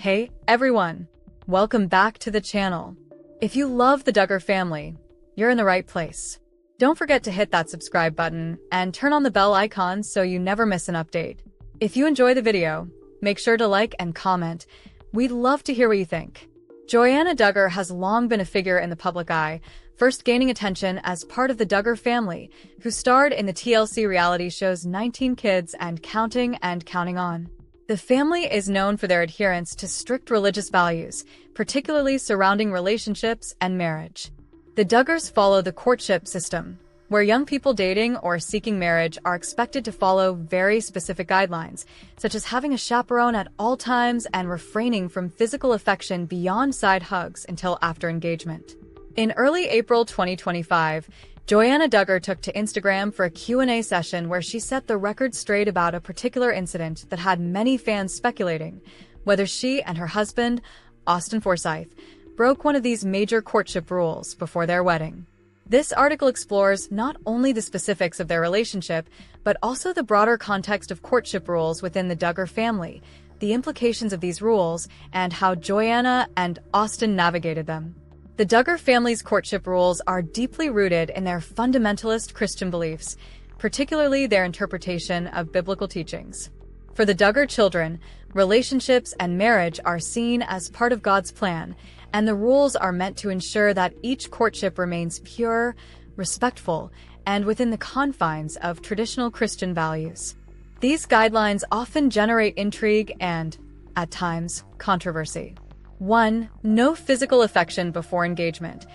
Hey everyone, welcome back to the channel. If you love the Duggar family, you're in the right place. Don't forget to hit that subscribe button and turn on the bell icon so you never miss an update. If you enjoy the video, make sure to like and comment. We'd love to hear what you think. Joanna Duggar has long been a figure in the public eye, first gaining attention as part of the Duggar family, who starred in the TLC reality shows 19 Kids and Counting On. The family is known for their adherence to strict religious values, particularly surrounding relationships and marriage. The Duggars follow the courtship system, where young people dating or seeking marriage are expected to follow very specific guidelines, such as having a chaperone at all times and refraining from physical affection beyond side hugs until after engagement. In early April 2025, Joanna Duggar took to Instagram for a Q&A session where she set the record straight about a particular incident that had many fans speculating whether she and her husband, Austin Forsyth, broke one of these major courtship rules before their wedding. This article explores not only the specifics of their relationship, but also the broader context of courtship rules within the Duggar family, the implications of these rules, and how Joanna and Austin navigated them. The Duggar family's courtship rules are deeply rooted in their fundamentalist Christian beliefs, particularly their interpretation of biblical teachings. For the Duggar children, relationships and marriage are seen as part of God's plan, and the rules are meant to ensure that each courtship remains pure, respectful, and within the confines of traditional Christian values. These guidelines often generate intrigue and, at times, controversy. 1. No physical affection before engagement.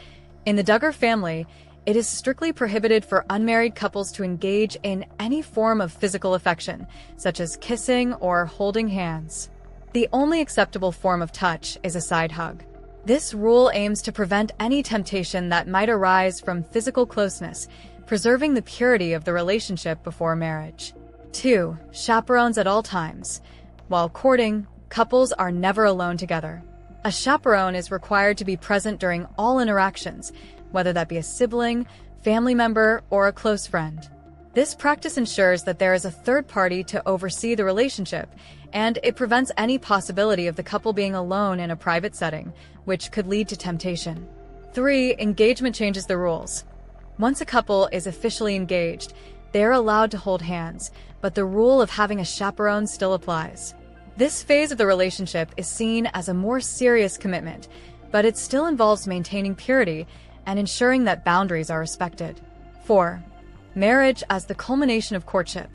In the Duggar family, it is strictly prohibited for unmarried couples to engage in any form of physical affection, such as kissing or holding hands. The only acceptable form of touch is a side hug. This rule aims to prevent any temptation that might arise from physical closeness, preserving the purity of the relationship before marriage. 2. Chaperones at all times. While courting, couples are never alone together. A chaperone is required to be present during all interactions, whether that be a sibling, family member, or a close friend. This practice ensures that there is a third party to oversee the relationship, and it prevents any possibility of the couple being alone in a private setting, which could lead to temptation. 3. Engagement changes the rules. Once a couple is officially engaged, they are allowed to hold hands, but the rule of having a chaperone still applies. This phase of the relationship is seen as a more serious commitment, but it still involves maintaining purity and ensuring that boundaries are respected. 4. Marriage as the culmination of courtship.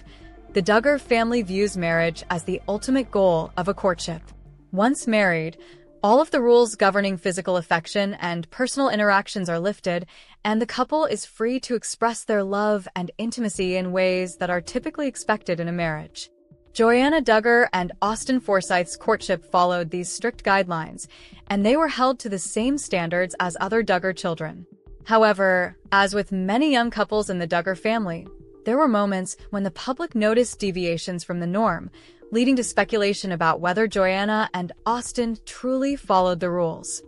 The Duggar family views marriage as the ultimate goal of a courtship. Once married, all of the rules governing physical affection and personal interactions are lifted, and the couple is free to express their love and intimacy in ways that are typically expected in a marriage. Joanna Duggar and Austin Forsyth's courtship followed these strict guidelines, and they were held to the same standards as other Duggar children. However, as with many young couples in the Duggar family, there were moments when the public noticed deviations from the norm, leading to speculation about whether Joanna and Austin truly followed the rules.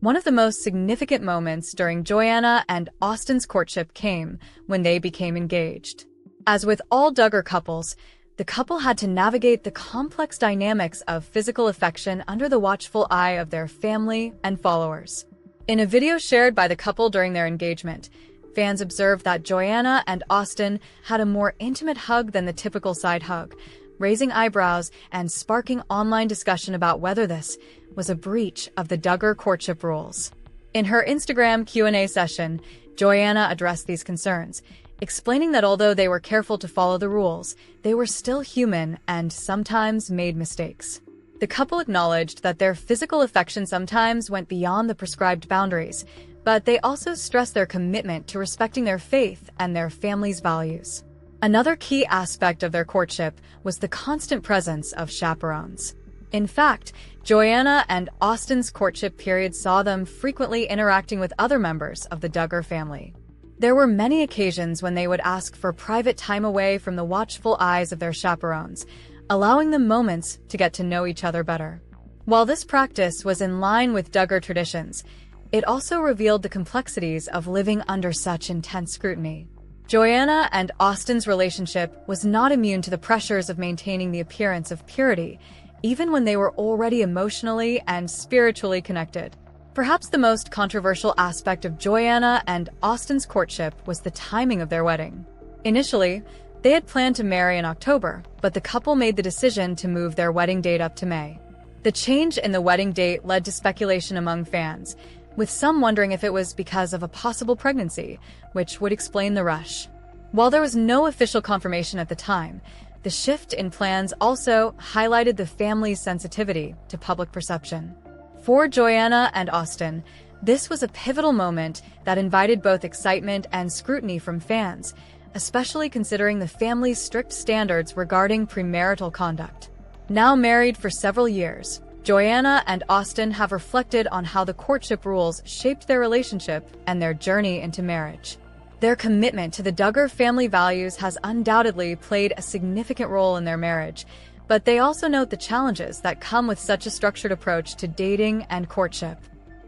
One of the most significant moments during Joanna and Austin's courtship came when they became engaged. As with all Duggar couples, the couple had to navigate the complex dynamics of physical affection under the watchful eye of their family and followers. In a video shared by the couple during their engagement, fans observed that Joanna and Austin had a more intimate hug than the typical side hug, raising eyebrows and sparking online discussion about whether this was a breach of the Duggar courtship rules. In her Instagram Q&A session, Joanna addressed these concerns, explaining that although they were careful to follow the rules, they were still human and sometimes made mistakes. The couple acknowledged that their physical affection sometimes went beyond the prescribed boundaries, but they also stressed their commitment to respecting their faith and their family's values. Another key aspect of their courtship was the constant presence of chaperones. In fact, Joanna and Austin's courtship period saw them frequently interacting with other members of the Duggar family. There were many occasions when they would ask for private time away from the watchful eyes of their chaperones, allowing them moments to get to know each other better. While this practice was in line with Duggar traditions, it also revealed the complexities of living under such intense scrutiny. Joanna and Austin's relationship was not immune to the pressures of maintaining the appearance of purity, even when they were already emotionally and spiritually connected. Perhaps the most controversial aspect of Joanna and Austin's courtship was the timing of their wedding. Initially, they had planned to marry in October, but the couple made the decision to move their wedding date up to May. The change in the wedding date led to speculation among fans, with some wondering if it was because of a possible pregnancy, which would explain the rush. While there was no official confirmation at the time, the shift in plans also highlighted the family's sensitivity to public perception. For Joanna and Austin, this was a pivotal moment that invited both excitement and scrutiny from fans, especially considering the family's strict standards regarding premarital conduct. Now married for several years, Joanna and Austin have reflected on how the courtship rules shaped their relationship and their journey into marriage. Their commitment to the Duggar family values has undoubtedly played a significant role in their marriage, but they also note the challenges that come with such a structured approach to dating and courtship.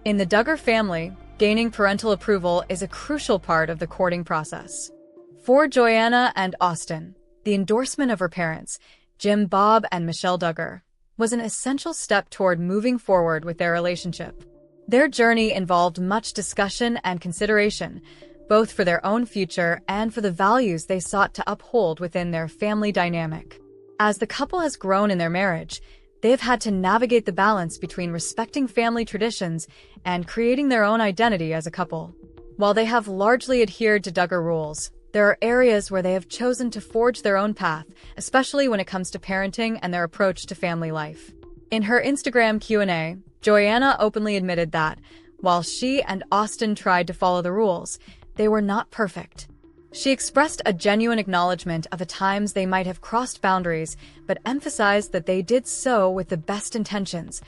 In the Duggar family, gaining parental approval is a crucial part of the courting process. For Joanna and Austin, the endorsement of her parents, Jim Bob and Michelle Duggar, was an essential step toward moving forward with their relationship. Their journey involved much discussion and consideration, both for their own future and for the values they sought to uphold within their family dynamic. As the couple has grown in their marriage, they have had to navigate the balance between respecting family traditions and creating their own identity as a couple. While they have largely adhered to Duggar rules, there are areas where they have chosen to forge their own path, especially when it comes to parenting and their approach to family life. In her Instagram Q&A, Joanna openly admitted that, while she and Austin tried to follow the rules, they were not perfect. She expressed a genuine acknowledgement of the times they might have crossed boundaries, but emphasized that they did so with the best intentions,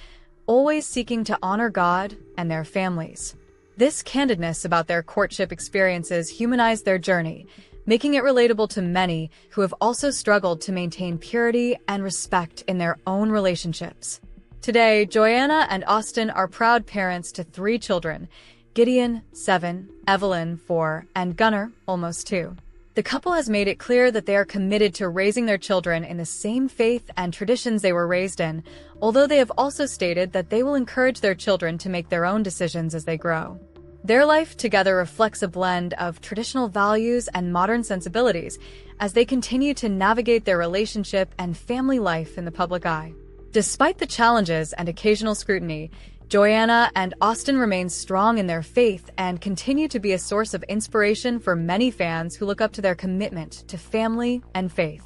always seeking to honor God and their families. This candidness about their courtship experiences humanized their journey, making it relatable to many who have also struggled to maintain purity and respect in their own relationships. Today, Joanna and Austin are proud parents to 3 children: Gideon, 7, Evelyn, 4, and Gunnar, almost 2. The couple has made it clear that they are committed to raising their children in the same faith and traditions they were raised in, although they have also stated that they will encourage their children to make their own decisions as they grow. Their life together reflects a blend of traditional values and modern sensibilities as they continue to navigate their relationship and family life in the public eye. Despite the challenges and occasional scrutiny, Joanna and Austin remain strong in their faith and continue to be a source of inspiration for many fans who look up to their commitment to family and faith.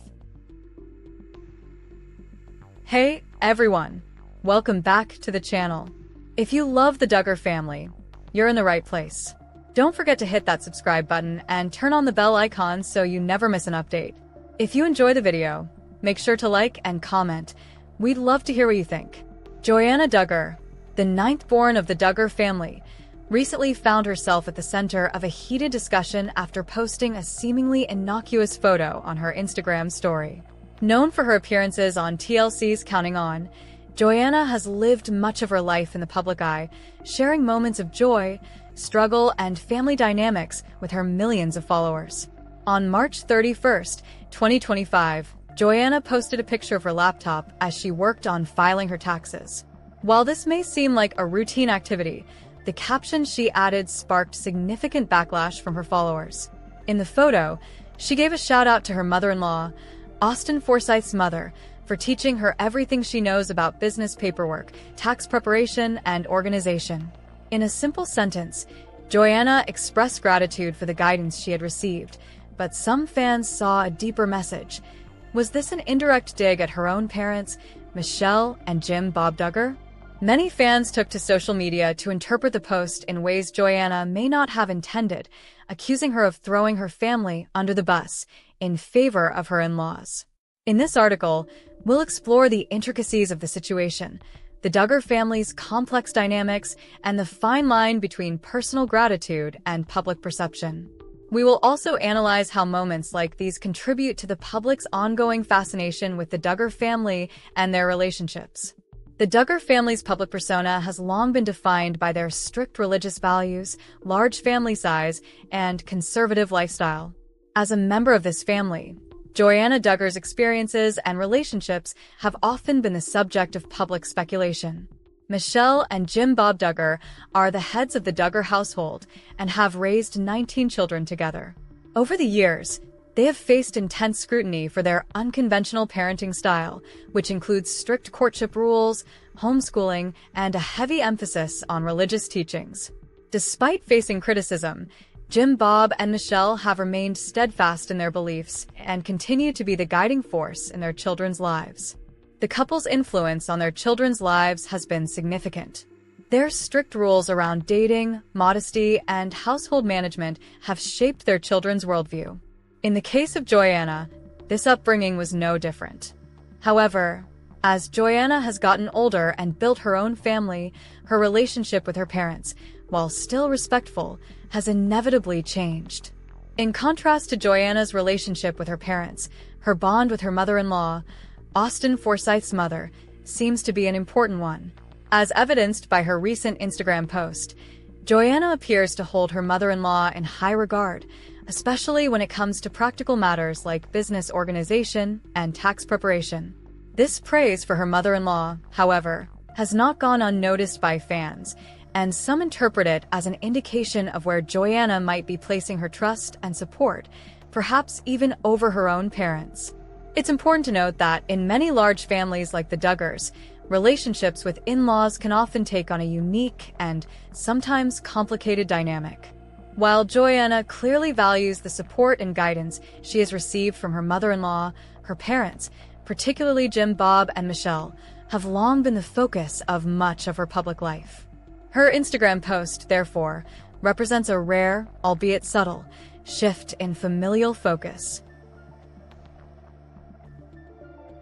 Hey, everyone! Welcome back to the channel. If you love the Duggar family, you're in the right place. Don't forget to hit that subscribe button and turn on the bell icon so you never miss an update. If you enjoy the video, make sure to like and comment. We'd love to hear what you think. Joanna Duggar, the 9th born of the Duggar family, recently found herself at the center of a heated discussion after posting a seemingly innocuous photo on her Instagram story. Known for her appearances on TLC's Counting On, Joanna has lived much of her life in the public eye, sharing moments of joy, struggle, and family dynamics with her millions of followers. On March 31st, 2025, Joanna posted a picture of her laptop as she worked on filing her taxes. While this may seem like a routine activity, the caption she added sparked significant backlash from her followers. In the photo, she gave a shout-out to her mother-in-law, Austin Forsyth's mother, for teaching her everything she knows about business paperwork, tax preparation, and organization. In a simple sentence, Joanna expressed gratitude for the guidance she had received, but some fans saw a deeper message. Was this an indirect dig at her own parents, Michelle and Jim Bob Duggar? Many fans took to social media to interpret the post in ways Joanna may not have intended, accusing her of throwing her family under the bus in favor of her in-laws. In this article, we'll explore the intricacies of the situation, the Duggar family's complex dynamics, and the fine line between personal gratitude and public perception. We will also analyze how moments like these contribute to the public's ongoing fascination with the Duggar family and their relationships. The Duggar family's public persona has long been defined by their strict religious values, large family size, and conservative lifestyle. As a member of this family, Joanna Duggar's experiences and relationships have often been the subject of public speculation. Michelle and Jim Bob Duggar are the heads of the Duggar household and have raised 19 children together. Over the years, they have faced intense scrutiny for their unconventional parenting style, which includes strict courtship rules, homeschooling, and a heavy emphasis on religious teachings. Despite facing criticism, Jim Bob and Michelle have remained steadfast in their beliefs and continue to be the guiding force in their children's lives. The couple's influence on their children's lives has been significant. Their strict rules around dating, modesty, and household management have shaped their children's worldview. In the case of Joanna, this upbringing was no different. However, as Joanna has gotten older and built her own family, her relationship with her parents, while still respectful, has inevitably changed. In contrast to Joanna's relationship with her parents, her bond with her mother-in-law, Austin Forsyth's mother, seems to be an important one. As evidenced by her recent Instagram post, Joanna appears to hold her mother-in-law in high regard, especially when it comes to practical matters like business organization and tax preparation. This praise for her mother-in-law, however, has not gone unnoticed by fans, and some interpret it as an indication of where Joanna might be placing her trust and support, perhaps even over her own parents. It's important to note that in many large families like the Duggars, relationships with in-laws can often take on a unique and sometimes complicated dynamic. While Joanna clearly values the support and guidance she has received from her mother-in-law, her parents, particularly Jim Bob and Michelle, have long been the focus of much of her public life. Her Instagram post, therefore, represents a rare, albeit subtle, shift in familial focus.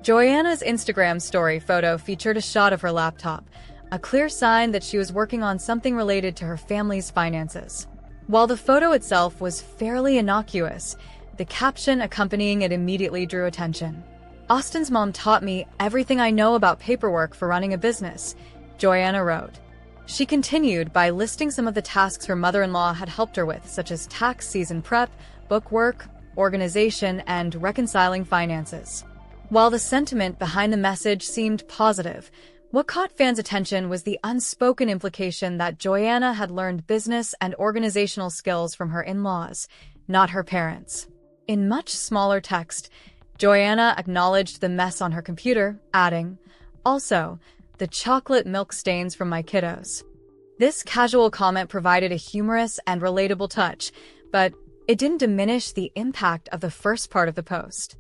Joanna's Instagram story photo featured a shot of her laptop, a clear sign that she was working on something related to her family's finances. While the photo itself was fairly innocuous, the caption accompanying it immediately drew attention. "Austin's mom taught me everything I know about paperwork for running a business," Joanna wrote. She continued by listing some of the tasks her mother-in-law had helped her with, such as tax season prep, bookwork, organization, and reconciling finances. While the sentiment behind the message seemed positive, what caught fans' attention was the unspoken implication that Joanna had learned business and organizational skills from her in-laws, not her parents. In much smaller text, Joanna acknowledged the mess on her computer, adding, "Also, the chocolate milk stains from my kiddos." This casual comment provided a humorous and relatable touch, but it didn't diminish the impact of the first part of the post.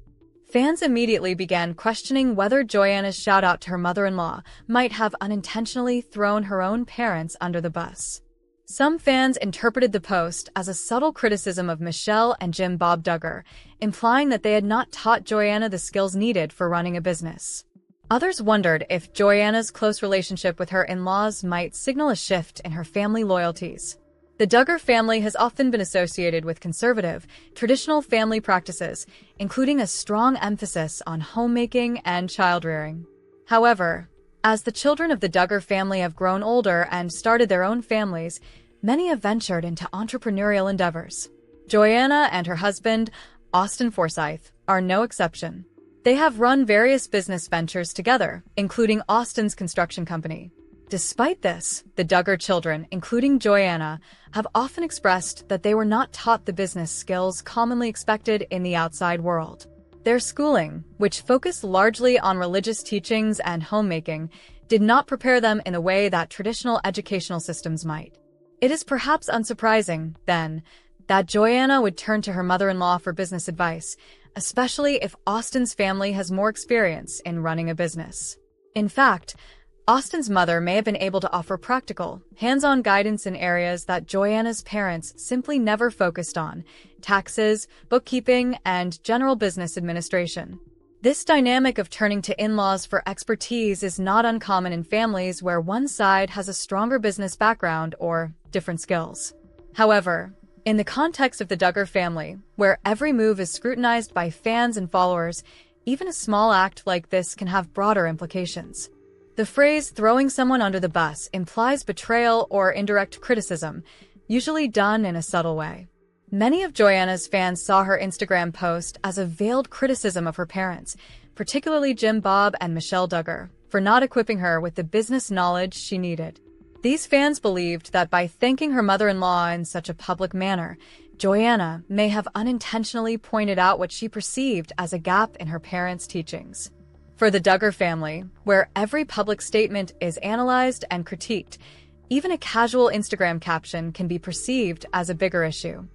Fans immediately began questioning whether Joanna's shout-out to her mother-in-law might have unintentionally thrown her own parents under the bus. Some fans interpreted the post as a subtle criticism of Michelle and Jim Bob Duggar, implying that they had not taught Joanna the skills needed for running a business. Others wondered if Joanna's close relationship with her in-laws might signal a shift in her family loyalties. The Duggar family has often been associated with conservative, traditional family practices, including a strong emphasis on homemaking and child-rearing. However, as the children of the Duggar family have grown older and started their own families, many have ventured into entrepreneurial endeavors. Joanna and her husband, Austin Forsyth, are no exception. They have run various business ventures together, including Austin's construction company. Despite this, the Duggar children, including Joanna, have often expressed that they were not taught the business skills commonly expected in the outside world. Their schooling, which focused largely on religious teachings and homemaking, did not prepare them in a way that traditional educational systems might. It is perhaps unsurprising, then, that Joanna would turn to her mother-in-law for business advice, especially if Austin's family has more experience in running a business. In fact, Austin's mother may have been able to offer practical, hands-on guidance in areas that Joanna's parents simply never focused on: taxes, bookkeeping, and general business administration. This dynamic of turning to in-laws for expertise is not uncommon in families where one side has a stronger business background or different skills. However, in the context of the Duggar family, where every move is scrutinized by fans and followers, even a small act like this can have broader implications. The phrase "throwing someone under the bus" implies betrayal or indirect criticism, usually done in a subtle way. Many of Joanna's fans saw her Instagram post as a veiled criticism of her parents, particularly Jim Bob and Michelle Duggar, for not equipping her with the business knowledge she needed. These fans believed that by thanking her mother-in-law in such a public manner, Joanna may have unintentionally pointed out what she perceived as a gap in her parents' teachings. For the Duggar family, where every public statement is analyzed and critiqued, even a casual Instagram caption can be perceived as a bigger issue.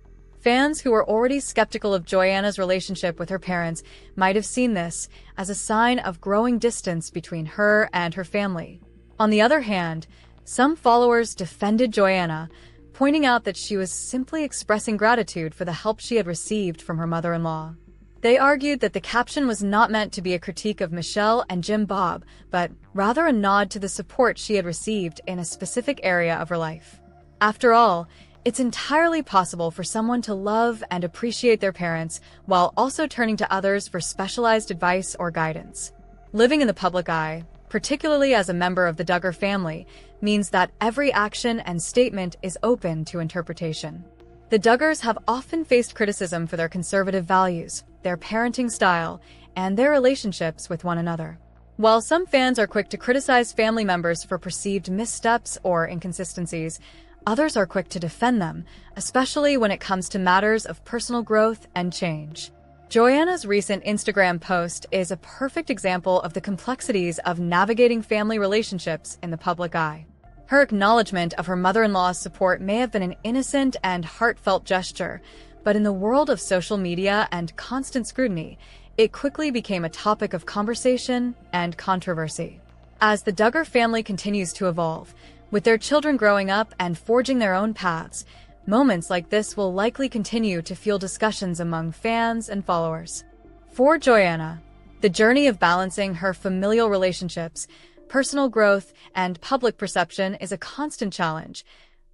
Fans who were already skeptical of Joanna's relationship with her parents might have seen this as a sign of growing distance between her and her family. On the other hand, some followers defended Joanna, pointing out that she was simply expressing gratitude for the help she had received from her mother-in-law. They argued that the caption was not meant to be a critique of Michelle and Jim Bob, but rather a nod to the support she had received in a specific area of her life. After all, it's entirely possible for someone to love and appreciate their parents while also turning to others for specialized advice or guidance. Living in the public eye, particularly as a member of the Duggar family, means that every action and statement is open to interpretation. The Duggars have often faced criticism for their conservative values, their parenting style, and their relationships with one another. While some fans are quick to criticize family members for perceived missteps or inconsistencies, others are quick to defend them, especially when it comes to matters of personal growth and change. Joanna's recent Instagram post is a perfect example of the complexities of navigating family relationships in the public eye. Her acknowledgement of her mother-in-law's support may have been an innocent and heartfelt gesture, but in the world of social media and constant scrutiny, it quickly became a topic of conversation and controversy. As the Duggar family continues to evolve, with their children growing up and forging their own paths, moments like this will likely continue to fuel discussions among fans and followers. For Joanna, the journey of balancing her familial relationships, personal growth, and public perception is a constant challenge,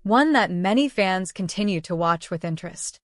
one that many fans continue to watch with interest.